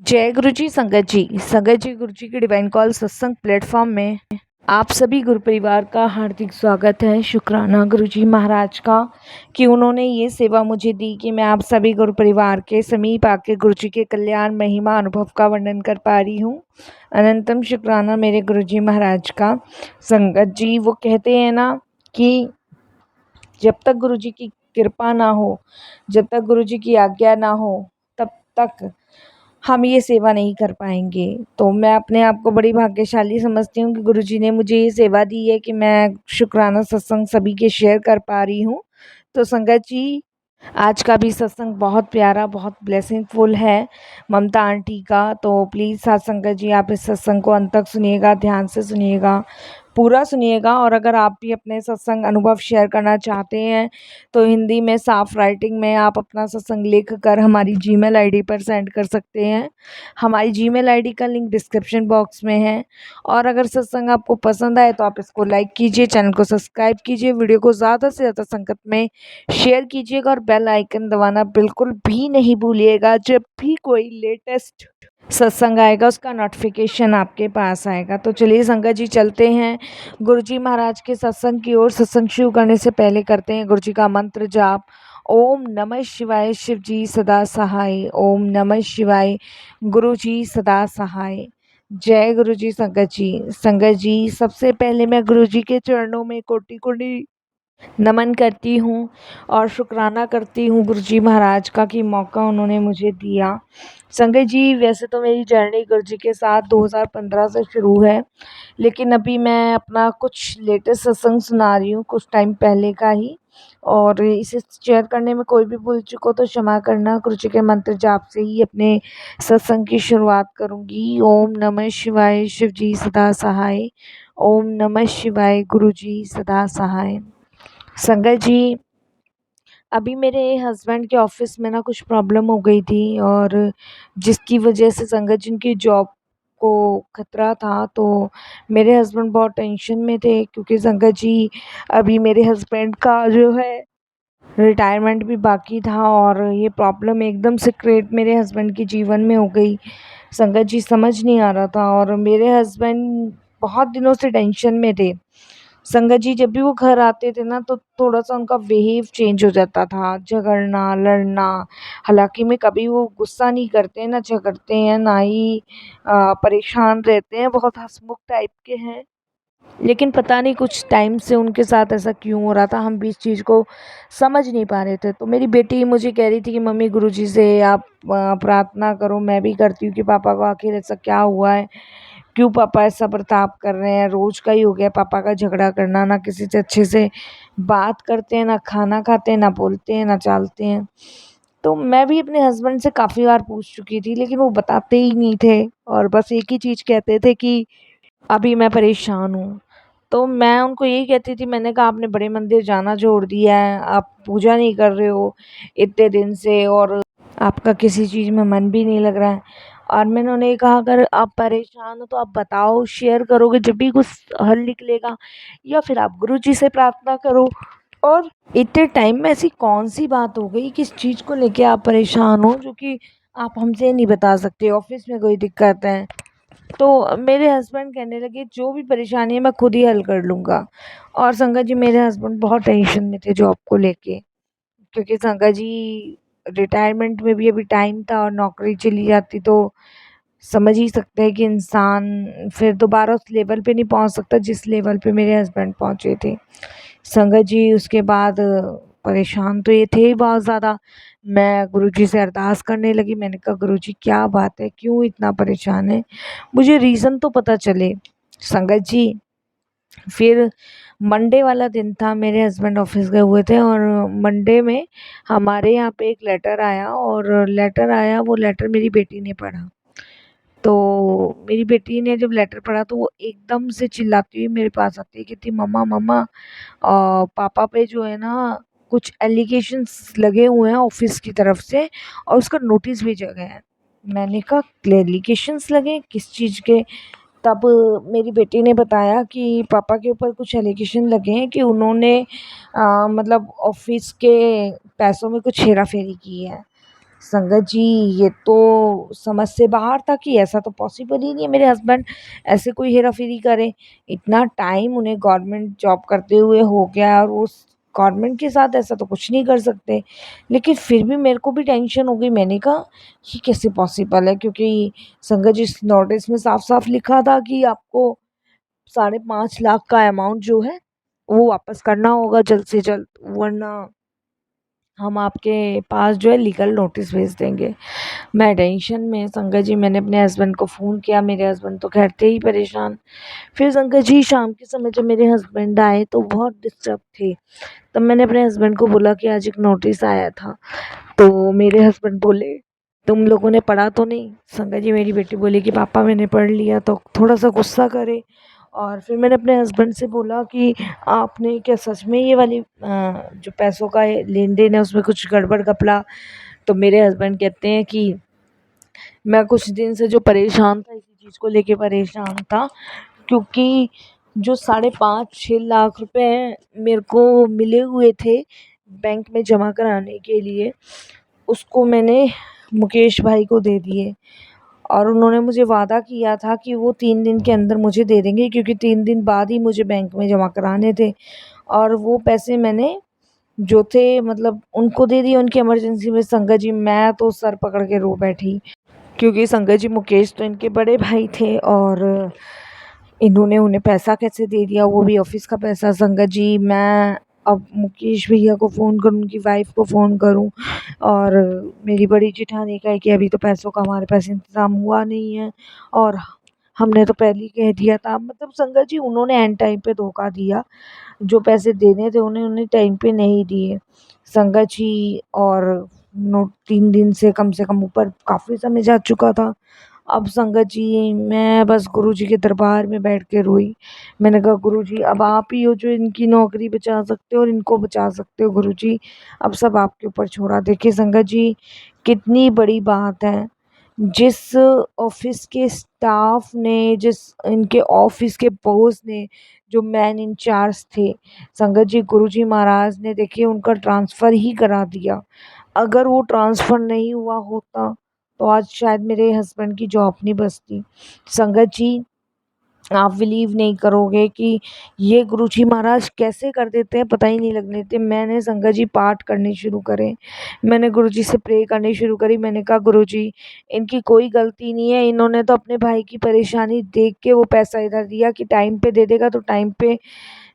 जय गुरु जी संगत जी गुरु जी के डिवाइन कॉल सत्संग प्लेटफॉर्म में आप सभी गुरु परिवार का हार्दिक स्वागत है। शुक्राना गुरु जी महाराज का कि उन्होंने ये सेवा मुझे दी कि मैं आप सभी गुरु परिवार के समीप आके गुरु जी के कल्याण महिमा अनुभव का वर्णन कर पा रही हूँ। अनंतम शुक्राना मेरे गुरु जी महाराज का। संगत जी वो कहते हैं ना कि जब तक गुरु जी की कृपा ना हो, जब तक गुरु जी की आज्ञा ना हो, तब तक हम ये सेवा नहीं कर पाएंगे। तो मैं अपने आप को बड़ी भाग्यशाली समझती हूँ कि गुरुजी ने मुझे ये सेवा दी है कि मैं शुक्राना सत्संग सभी के शेयर कर पा रही हूँ। तो संगत जी आज का भी सत्संग बहुत प्यारा, बहुत ब्लेसिंगफुल है ममता आंटी का। तो प्लीज़ साथ संगत जी आप इस सत्संग को अंत तक सुनिएगा, ध्यान से सुनिएगा, पूरा सुनिएगा। और अगर आप भी अपने सत्संग अनुभव शेयर करना चाहते हैं तो हिंदी में साफ राइटिंग में आप अपना सत्संग लिख कर हमारी जीमेल आईडी पर सेंड कर सकते हैं। हमारी जीमेल आईडी का लिंक डिस्क्रिप्शन बॉक्स में है। और अगर सत्संग आपको पसंद आए तो आप इसको लाइक कीजिए, चैनल को सब्सक्राइब कीजिए, वीडियो को ज़्यादा से ज़्यादा संगत में शेयर कीजिएगा और बेल आइकन दबाना बिल्कुल भी नहीं भूलिएगा। जब भी कोई लेटेस्ट सत्संग आएगा उसका नोटिफिकेशन आपके पास आएगा। तो चलिए संगत जी चलते हैं गुरु जी महाराज के सत्संग की ओर। सत्संग शुरू करने से पहले करते हैं गुरु जी का मंत्र जाप। ओम नमः शिवाय, शिव जी सदा सहाय। ओम नमः शिवाय, गुरु जी सदा सहाय। जय गुरु जी। संगत जी सबसे पहले मैं गुरु जी के चरणों में कोटि कोटि नमन करती हूँ और शुक्राना करती हूँ गुरु जी महाराज का कि मौका उन्होंने मुझे दिया। संगत जी वैसे तो मेरी जर्नी गुरु जी के साथ 2015 से शुरू है, लेकिन अभी मैं अपना कुछ लेटेस्ट सत्संग सुना रही हूँ, कुछ टाइम पहले का ही। और इसे शेयर करने में कोई भी भूल चूक हो तो क्षमा करना। गुरु जी के मंत्र जाप से ही अपने सत्संग की शुरुआत करूँगी। ओम नमः शिवाय, शिव जी सदा सहाय। ओम नमः शिवाय, गुरु जी सदा सहाय। संगत जी अभी मेरे हस्बैंड के ऑफिस में ना कुछ प्रॉब्लम हो गई थी और जिसकी वजह से संगत जी की जॉब को खतरा था। तो मेरे हस्बैंड बहुत टेंशन में थे क्योंकि संगत जी अभी मेरे हस्बैंड का जो है रिटायरमेंट भी बाकी था और ये प्रॉब्लम एकदम से क्रिएट मेरे हस्बैंड के जीवन में हो गई। संगत जी समझ नहीं आ रहा था और मेरे हस्बैंड बहुत दिनों से टेंशन में थे। संगत जी जब भी वो घर आते थे ना तो थोड़ा-सा उनका बिहेव चेंज हो जाता था, झगड़ना, लड़ना। हालाँकि मैं कभी वो गुस्सा नहीं करते, ना झगड़ते हैं, ना ही परेशान रहते हैं, बहुत हँसमुख टाइप के हैं। लेकिन पता नहीं कुछ टाइम से उनके साथ ऐसा क्यों हो रहा था, हम भी इस चीज़ को समझ नहीं पा रहे थे। तो मेरी बेटी मुझे कह रही थी कि मम्मी गुरुजी से आप प्रार्थना करो। मैं भी करती हूँ कि पापा को आखिर ऐसा क्या हुआ है? क्यों पापा ऐसा बर्ताव कर रहे हैं? रोज़ का ही हो गया पापा का झगड़ा करना, ना किसी से अच्छे से बात करते हैं, ना खाना खाते हैं, ना बोलते हैं, ना चालते हैं। तो मैं भी अपने हस्बैंड से काफ़ी बार पूछ चुकी थी लेकिन वो बताते ही नहीं थे और बस एक ही चीज़ कहते थे कि अभी मैं परेशान हूँ। तो मैं उनको यही कहती थी, मैंने कहा आपने बड़े मंदिर जाना छोड़ दिया है, आप पूजा नहीं कर रहे हो इतने दिन से और आपका किसी चीज़ में मन भी नहीं लग रहा है। और मैंने उन्हें कहा अगर आप परेशान हो तो आप बताओ, शेयर करोगे जब भी कुछ हल निकलेगा या फिर आप गुरुजी से प्रार्थना करो। और इतने टाइम में ऐसी कौन-सी बात हो गई किस चीज़ को लेके आप परेशान हो जो कि आप हमसे नहीं बता सकते, ऑफ़िस में कोई दिक्कत है? तो मेरे हस्बैंड कहने लगे जो भी परेशानी है मैं खुद ही हल कर लूँगा। और संगत जी मेरे हस्बैंड बहुत टेंशन में थे जॉब को लेके, क्योंकि संगत जी रिटायरमेंट में भी अभी टाइम था और नौकरी चली जाती तो समझ ही सकते हैं कि इंसान फिर दोबारा उस लेवल पे नहीं पहुंच सकता जिस लेवल पे मेरे हस्बैंड पहुंचे थे। संगत जी उसके बाद परेशान तो ये थे ही बहुत ज़्यादा। मैं गुरुजी से अरदास करने लगी, मैंने कहा गुरुजी क्या बात है, क्यों इतना परेशान है, मुझे रीज़न तो पता चले। संगत जी फिर मंडे वाला दिन था, मेरे हस्बैंड ऑफिस गए हुए थे और मंडे में हमारे यहाँ पे एक लेटर आया और लेटर आया, वो लेटर मेरी बेटी ने पढ़ा। तो मेरी बेटी ने जब लेटर पढ़ा तो वो एकदम से चिल्लाती हुई मेरे पास आती है, कहती मम्मा मम्मा पापा पे जो है ना कुछ एलिगेशंस लगे हुए हैं ऑफिस की तरफ से और उसका नोटिस भेजा गया है। मैंने कहा एलिगेशंस लगे किस चीज़ के? तब मेरी बेटी ने बताया कि पापा के ऊपर कुछ एलिगेशन लगे हैं कि उन्होंने मतलब ऑफिस के पैसों में कुछ हेरा फेरी की है। संगत जी, ये तो समझ से बाहर था कि ऐसा तो पॉसिबल ही नहीं है मेरे हस्बैंड ऐसे कोई हेरा-फेरी करें। इतना टाइम उन्हें गवर्नमेंट जॉब करते हुए हो गया और वो स गवर्नमेंट के साथ ऐसा तो कुछ नहीं कर सकते। लेकिन फिर भी मेरे को भी टेंशन हो गई। मैंने कहा, ये कैसे पॉसिबल है? क्योंकि संगत जी, इस नोटिस में साफ-साफ लिखा था कि आपको 5.5 लाख का अमाउंट जो है, वो वापस करना होगा जल्द से जल्द, वरना हम आपके पास जो है लीगल नोटिस भेज देंगे। मैं टेंशन में संगत जी, मैंने अपने हस्बैंड को फ़ोन किया, मेरे हस्बैंड तो खैर थे ही परेशान। फिर संगत जी, शाम के समय जब मेरे हस्बैंड आए तो बहुत डिस्टर्ब थे। तब मैंने अपने हस्बैंड को बोला कि आज एक नोटिस आया था। तो मेरे हस्बैंड बोले, तुम लोगों ने पढ़ा तो नहीं? संगत जी, मेरी बेटी बोली कि पापा मैंने पढ़ लिया। तो थोड़ा सा गुस्सा करे और फिर मैंने अपने हस्बैंड से बोला कि आपने क्या सच में ये वाली जो पैसों का लेन देन है उसमें कुछ गड़बड़ घपला? तो मेरे हस्बैंड कहते हैं कि मैं कुछ दिन से जो परेशान था, इसी चीज़ को लेके परेशान था, क्योंकि जो 5.5-6 लाख रुपए मेरे को मिले हुए थे बैंक में जमा कराने के लिए, उसको मैंने मुकेश भाई को दे दिए और उन्होंने मुझे वादा किया था कि वो 3 दिन के अंदर मुझे दे देंगे, क्योंकि 3 दिन बाद ही मुझे बैंक में जमा कराने थे। और वो पैसे मैंने जो थे मतलब उनको दे दिए उनकी इमरजेंसी में। संगत जी, मैं तो सर पकड़ के रो बैठी, क्योंकि संगत जी, मुकेश तो इनके बड़े भाई थे और इन्होंने उन्हें पैसा कैसे दे दिया, वो भी ऑफिस का पैसा। संगत जी, मैं अब मुकेश भैया को फ़ोन करूँ, उनकी वाइफ को फ़ोन करूँ और मेरी बड़ी जेठानी कहे कि अभी तो पैसों का हमारे पास इंतज़ाम हुआ नहीं है और हमने तो पहले ही कह दिया था। मतलब संगत जी, उन्होंने एंड टाइम पे धोखा दिया। जो पैसे देने थे उन्हें टाइम पे नहीं दिए। संगत जी, और नो 3 दिन से कम ऊपर काफ़ी समय जा चुका था। अब संगत जी, मैं बस गुरुजी के दरबार में बैठ के रोई। मैंने कहा, गुरुजी, अब आप ही हो जो इनकी नौकरी बचा सकते हो और इनको बचा सकते हो गुरुजी। अब सब आपके ऊपर छोड़ा। देखिए संगत जी, कितनी बड़ी बात है, जिस ऑफ़िस के स्टाफ ने, जिस इनके ऑफ़िस के बॉस ने, जो मैन इंचार्ज थे, संगत जी, गुरुजी महाराज ने देखिए उनका ट्रांसफ़र ही करा दिया। अगर वो ट्रांसफ़र नहीं हुआ होता तो आज शायद मेरे हस्बैंड की जॉब नहीं बचती। संगत जी, आप बिलीव नहीं करोगे कि ये गुरुजी महाराज कैसे कर देते हैं, पता ही नहीं लगने देते। मैंने संगत जी पाठ करने शुरू करे, मैंने गुरुजी से प्रे करनी शुरू करी। मैंने कहा, गुरुजी, इनकी कोई गलती नहीं है, इन्होंने तो अपने भाई की परेशानी देख के वो पैसा इधर दिया कि टाइम पे दे देगा तो टाइम पे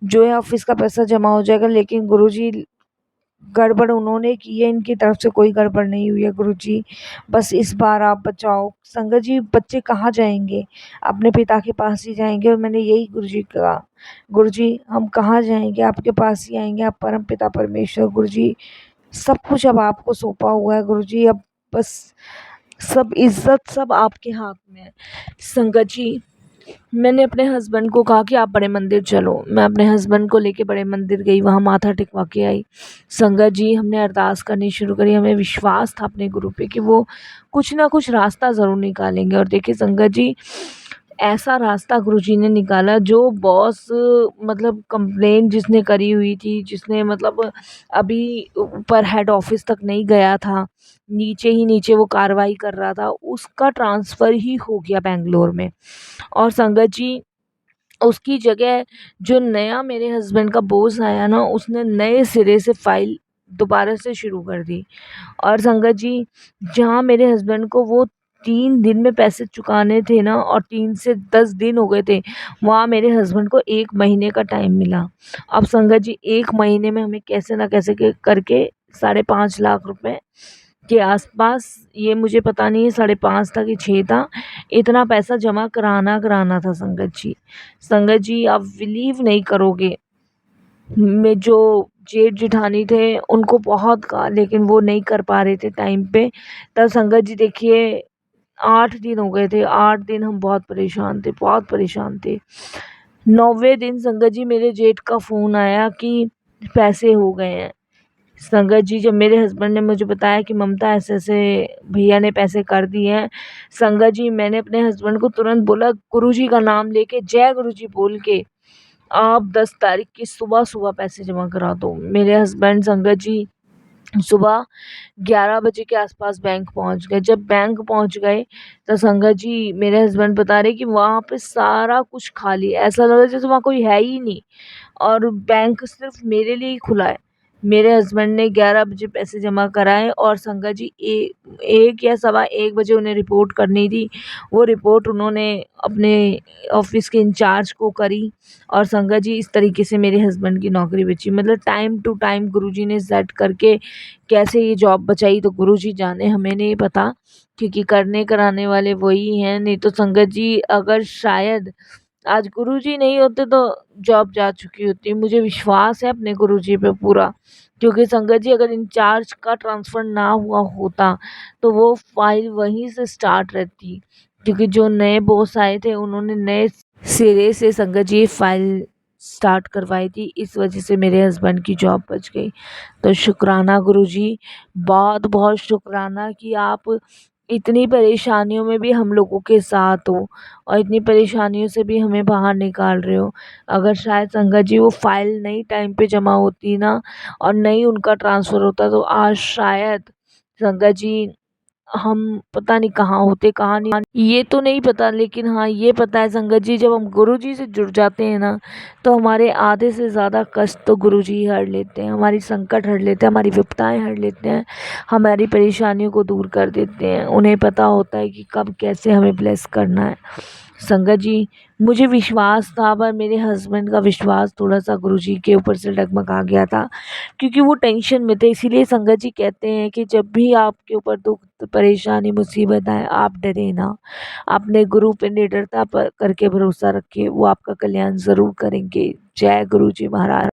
जो है ऑफिस का पैसा जमा हो जाएगा। लेकिन गुरुजी, गड़बड़ उन्होंने की है, इनकी तरफ से कोई गड़बड़ नहीं हुई है गुरुजी। बस इस बार आप बचाओ। संगत जी, बच्चे कहाँ जाएँगे? अपने पिता के पास ही जाएँगे और मैंने यही गुरुजी कहा, गुरुजी, हम कहाँ जाएँगे? आपके पास ही आएँगे, आप परमपिता परमेश्वर गुरुजी। सब कुछ अब आपको सौंपा हुआ है गुरुजी, अब बस सब इज़्ज़त सब आपके हाथ में है। संगत जी, मैंने अपने हस्बैंड को कहा कि आप बड़े मंदिर चलो। मैं अपने हस्बैंड को लेके बड़े मंदिर गई, वहाँ माथा टिकवा के आई। संगत जी, हमने अरदास करनी शुरू करी। हमें विश्वास था अपने गुरु पे कि वो कुछ ना कुछ रास्ता ज़रूर निकालेंगे और देखिए संगत जी, ऐसा रास्ता गुरुजी ने निकाला। जो बॉस मतलब कंप्लेंट जिसने करी हुई थी, जिसने मतलब अभी ऊपर हेड ऑफिस तक नहीं गया था, नीचे ही नीचे वो कार्रवाई कर रहा था, उसका ट्रांसफ़र ही हो गया बैंगलोर में। और संगत जी, उसकी जगह जो नया मेरे हस्बैंड का बॉस आया ना, उसने नए सिरे से फाइल दोबारा से शुरू कर दी। और संगत जी, जहाँ मेरे हस्बैंड को वो 3 दिन में पैसे चुकाने थे ना, और 3 से 10 दिन हो गए थे, वहाँ मेरे हस्बैंड को 1 महीने का टाइम मिला। अब संगत जी, 1 महीने में हमें कैसे ना कैसे के करके 5.5 लाख रुपए के आसपास, ये मुझे पता नहीं है 5.5 था कि 6 था, इतना पैसा जमा कराना था संगत जी। संगत जी, आप बिलीव नहीं करोगे, मैं जो जेठ जेठानी थे उनको बहुत कहा, लेकिन वो नहीं कर पा रहे थे टाइम पे। तब संगत जी देखिए, 8 दिन हो गए थे, 8 दिन हम बहुत परेशान थे, बहुत परेशान थे। 9वें दिन संगत जी, मेरे जेठ का फ़ोन आया कि पैसे हो गए हैं। संगत जी, जब मेरे हस्बैंड ने मुझे बताया कि ममता ऐसे-ऐसे भैया ने पैसे कर दिए हैं, संगत जी, मैंने अपने हस्बैंड को तुरंत बोला, गुरुजी का नाम लेके, जय गुरुजी बोल के, आप 10 तारीख की सुबह-सुबह पैसे जमा करा दो। मेरे हस्बैंड संगत जी सुबह 11 बजे के आसपास बैंक पहुंच गए। जब बैंक पहुंच गए तो संगत जी मेरे हस्बैंड बता रहे कि वहाँ पे सारा कुछ खाली, ऐसा लग रहा जैसे वहाँ कोई है ही नहीं और बैंक सिर्फ मेरे लिए ही खुला है। मेरे हस्बैंड ने 11 बजे पैसे जमा कराए और संगत जी 1 या सवा 1 बजे उन्हें रिपोर्ट करनी थी। वो रिपोर्ट उन्होंने अपने ऑफिस के इंचार्ज को करी और संगत जी इस तरीके से मेरे हस्बैंड की नौकरी बची। मतलब टाइम टू टाइम गुरुजी ने सेट करके कैसे ये जॉब बचाई तो गुरुजी जाने, हमें नहीं पता, क्योंकि करने कराने वाले वही हैं। नहीं तो संगत जी अगर शायद आज गुरुजी नहीं होते तो जॉब जा चुकी होती। मुझे विश्वास है अपने गुरुजी पे पूरा, क्योंकि संगत जी अगर इंचार्ज का ट्रांसफ़र ना हुआ होता तो वो फाइल वहीं से स्टार्ट रहती, क्योंकि जो नए बॉस आए थे उन्होंने नए सिरे से संगत जी फाइल स्टार्ट करवाई थी। इस वजह से मेरे हस्बैंड की जॉब बच गई। तो शुक्राना गुरुजी, बहुत बहुत शुक्राना कि आप इतनी परेशानियों में भी हम लोगों के साथ हो और इतनी परेशानियों से भी हमें बाहर निकाल रहे हो। अगर शायद संगत जी वो फाइल नहीं टाइम पे जमा होती ना और नहीं उनका ट्रांसफ़र होता तो आज शायद संगत जी हम पता नहीं कहाँ होते कहाँ नहीं, ये तो नहीं पता, लेकिन हाँ ये पता है संगत जी जब हम गुरु जी से जुड़ जाते हैं ना तो हमारे आधे से ज़्यादा कष्ट तो गुरु जी ही हर लेते हैं, हमारी संकट हर लेते हैं, हमारी विपदाएं हर लेते हैं, हमारी परेशानियों को दूर कर देते हैं। उन्हें पता होता है कि कब कैसे हमें ब्लेस करना है। संगत जी मुझे विश्वास था पर मेरे हस्बैंड का विश्वास थोड़ा सा गुरुजी के ऊपर से डगमगा गया था, क्योंकि वो टेंशन में थे। इसीलिए संगत जी कहते हैं कि जब भी आपके ऊपर दुख परेशानी मुसीबत आए आप डरे ना, अपने गुरु पे निडरता करके भरोसा रखिए, वो आपका कल्याण ज़रूर करेंगे। जय गुरु जी महाराज।